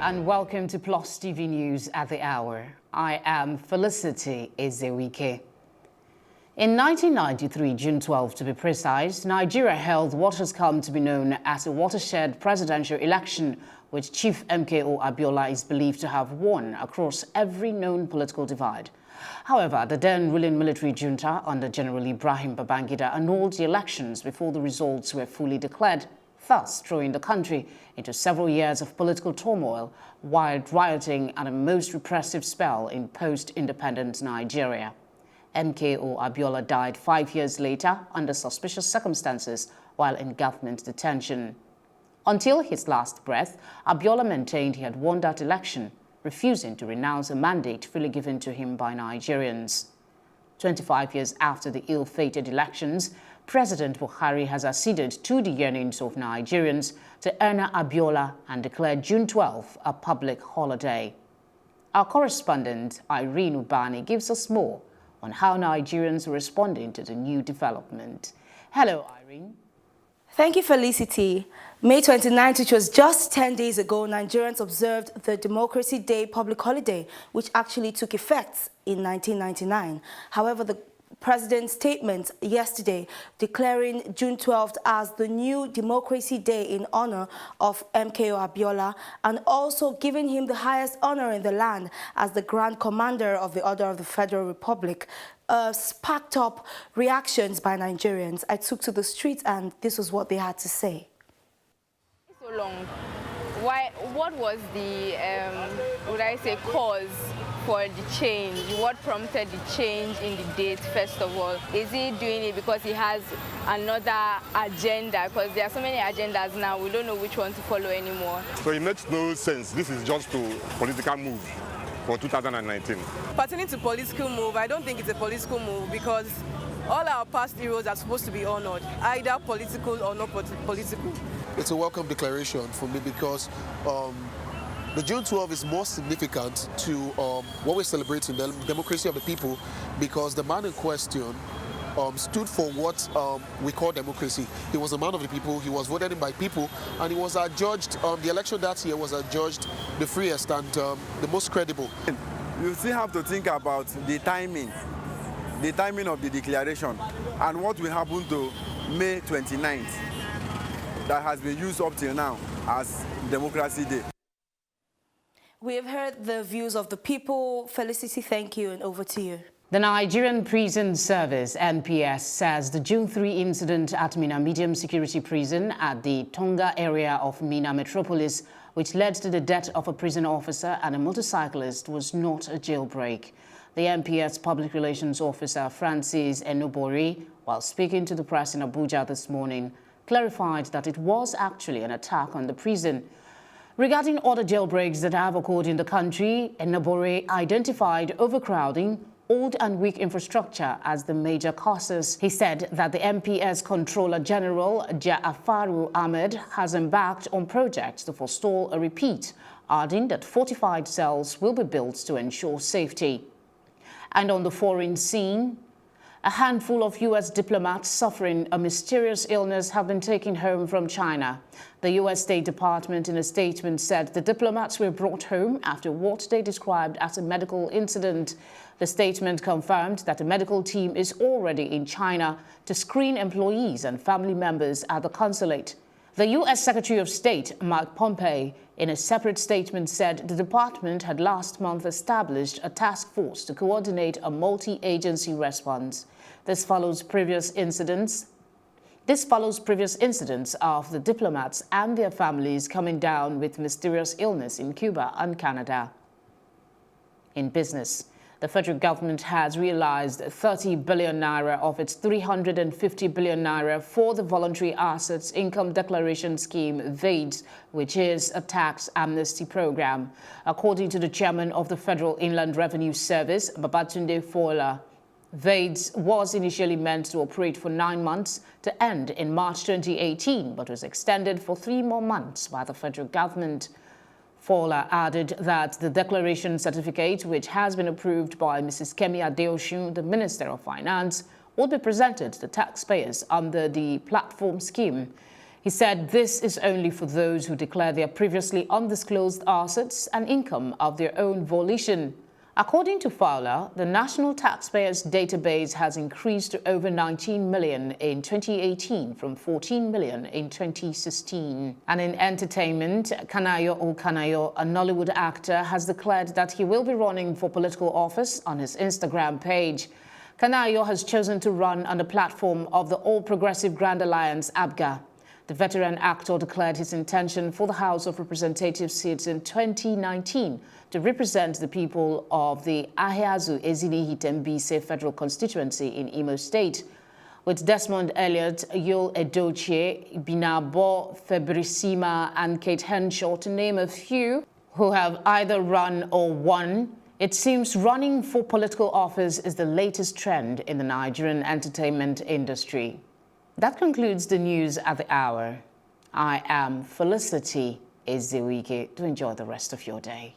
and welcome to Plus TV News at the hour. I am Felicity Ezewike. In 1993, June 12 to be precise, Nigeria held what has come to be known as a watershed presidential election, which Chief MKO Abiola is believed to have won across every known political divide. However, the then ruling military junta under General Ibrahim Babangida annulled the elections before the results were fully declared, thus throwing the country into several years of political turmoil, wild rioting and a most repressive spell in post-independence Nigeria. MKO Abiola died 5 years later under suspicious circumstances while in government detention. Until his last breath, Abiola maintained he had won that election, refusing to renounce a mandate freely given to him by Nigerians. 25 years after the ill-fated elections, President Buhari has acceded to the yearnings of Nigerians to honor Abiola and declared June 12 a public holiday. Our correspondent Irene Ubani gives us more on how Nigerians are responding to the new development. Hello, Irene. Thank you, Felicity. May 29th, which was just 10 days ago, Nigerians observed the Democracy Day public holiday, which actually took effect in 1999. However, the President's statement yesterday declaring June 12th as the new Democracy Day in honor of MKO Abiola and also giving him the highest honor in the land as the Grand Commander of the Order of the Federal Republic sparked up reactions by Nigerians. I took to the streets and this was what they had to say. So long. Why? What was the, would I say, cause for the change? What prompted the change in the date, first of all? Is he doing it because he has another agenda? Because there are so many agendas now, we don't know which one to follow anymore. So it makes no sense. This is just a political move for 2019. Pertaining to political move, I don't think it's a political move because all our past heroes are supposed to be honored, either political or not political. It's a welcome declaration for me because the June 12 is more significant to what we're celebrating, the democracy of the people, because the man in question stood for what we call democracy. He was a man of the people, he was voted in by people, and he was adjudged, the election that year was adjudged the freest and the most credible. You still have to think about the timing of the declaration and what will happen to May 29th that has been used up till now as Democracy Day. We have heard the views of the people. Felicity, thank you, and over to you. The Nigerian Prison Service, NPS, says the June 3 incident at Minna Medium Security Prison at the Tonga area of Minna Metropolis, which led to the death of a prison officer and a motorcyclist, was not a jailbreak. The NPS Public Relations Officer, Francis Enobori, while speaking to the press in Abuja this morning, clarified that it was actually an attack on the prison. Regarding other jailbreaks that have occurred in the country, Enobori identified overcrowding, old and weak infrastructure as the major causes. He said that the NPS Controller General, Ja'afaru Ahmed, has embarked on projects to forestall a repeat, adding that fortified cells will be built to ensure safety. And on the foreign scene, a handful of U.S. diplomats suffering a mysterious illness have been taken home from China. The U.S. State Department in a statement said the diplomats were brought home after what they described as a medical incident. The statement confirmed that a medical team is already in China to screen employees and family members at the consulate. The U.S. Secretary of State, Mike Pompeo, in a separate statement said the department had last month established a task force to coordinate a multi-agency response. This follows previous incidents of the diplomats and their families coming down with mysterious illness in Cuba and Canada. In business, the federal government has realized 30 billion naira of its 350 billion naira for the Voluntary Assets Income Declaration Scheme, VADS, which is a tax amnesty program. According to the chairman of the Federal Inland Revenue Service, Babatunde Fola, VADS was initially meant to operate for 9 months to end in March 2018, but was extended for 3 more months by the federal government. Fola added that the declaration certificate, which has been approved by Mrs. Kemi Adeosun, the Minister of Finance, would be presented to taxpayers under the platform scheme. He said this is only for those who declare their previously undisclosed assets and income of their own volition. According to Fowler, the National Taxpayers Database has increased to over 19 million in 2018 from 14 million in 2016. And in entertainment, Kanayo Okanayo, a Nollywood actor, has declared that he will be running for political office on his Instagram page. Kanayo has chosen to run on the platform of the All Progressive Grand Alliance, APGA. The veteran actor declared his intention for the House of Representatives seats in 2019 to represent the people of the Ahiazu Ezinihi Tembise federal constituency in Imo State. With Desmond Elliott, Yul Edochie, Binabo Febrisima and Kate Henshaw, to name a few, who have either run or won, it seems running for political office is the latest trend in the Nigerian entertainment industry. That concludes the news at the hour. I am Felicity Ezewike. To enjoy the rest of your day.